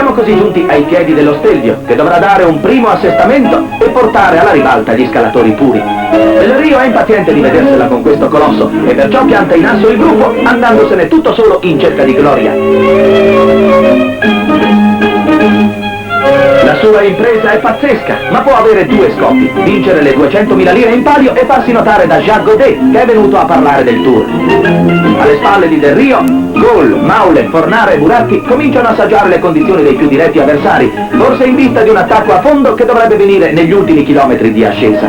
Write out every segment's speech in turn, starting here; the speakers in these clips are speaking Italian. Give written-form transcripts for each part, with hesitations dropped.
Siamo così giunti ai piedi dello Stelvio, che dovrà dare un primo assestamento e portare alla ribalta gli scalatori puri. Del Rio è impaziente di vedersela con questo colosso e perciò pianta in asso il gruppo, andandosene tutto solo in cerca di gloria. La sua impresa è pazzesca, ma può avere due scopi: vincere le 200.000 lire in palio e farsi notare da Jacques Godet, che è venuto a parlare del tour. Alle spalle di Del Rio, Gaulle, Maule, Fornara e Buratti cominciano a assaggiare le condizioni dei più diretti avversari, forse in vista di un attacco a fondo che dovrebbe venire negli ultimi chilometri di ascesa.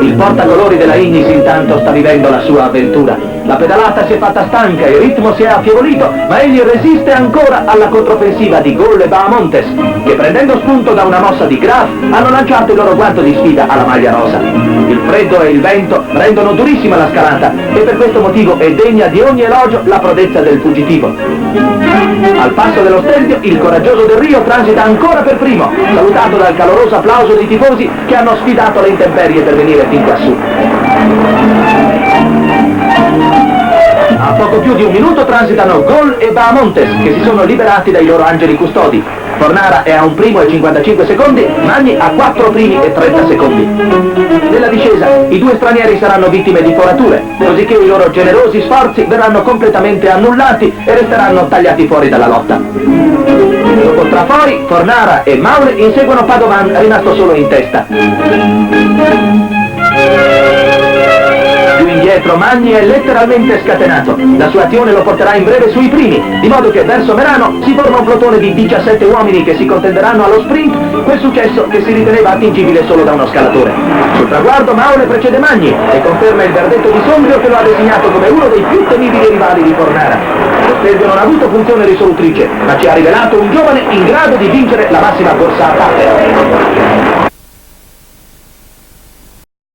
Il portacolori della Ignis intanto sta vivendo la sua avventura. La pedalata si è fatta stanca, il ritmo si è affievolito, ma egli resiste ancora alla controffensiva di Gaulle e Bahamontes, che prendendo spunto da una mossa di Graf hanno lanciato il loro guanto di sfida alla maglia rosa. Il freddo e il vento rendono durissima la scalata e per questo motivo è degna di ogni elogio la prodezza del fuggitivo. Al passo dello Stelvio il coraggioso Del Rio transita ancora per primo, salutato dal caloroso applauso dei tifosi che hanno sfidato le intemperie per venire fin quassù. A poco più di un minuto transitano Gaulle e Bahamontes, che si sono liberati dai loro angeli custodi. Fornara è a 1 primo e 55 secondi, Magni a 4 primi e 30 secondi. Nella discesa i due stranieri saranno vittime di forature, cosicché i loro generosi sforzi verranno completamente annullati e resteranno tagliati fuori dalla lotta. Dopo Trafori, Fornara e Maule inseguono Padovan, rimasto solo in testa. Più indietro Magni è letteralmente scatenato. La sua azione lo porterà in breve sui primi, di modo che verso Merano si forma un plotone di 17 uomini che si contenderanno allo sprint quel successo che si riteneva attingibile solo da uno scalatore. Sul traguardo Maule precede Magni e conferma il verdetto di Sondrio, che lo ha designato come uno dei più temibili rivali di Fornara. Lo Stelvio non ha avuto funzione risolutrice, ma ci ha rivelato un giovane in grado di vincere la massima corsa a parte.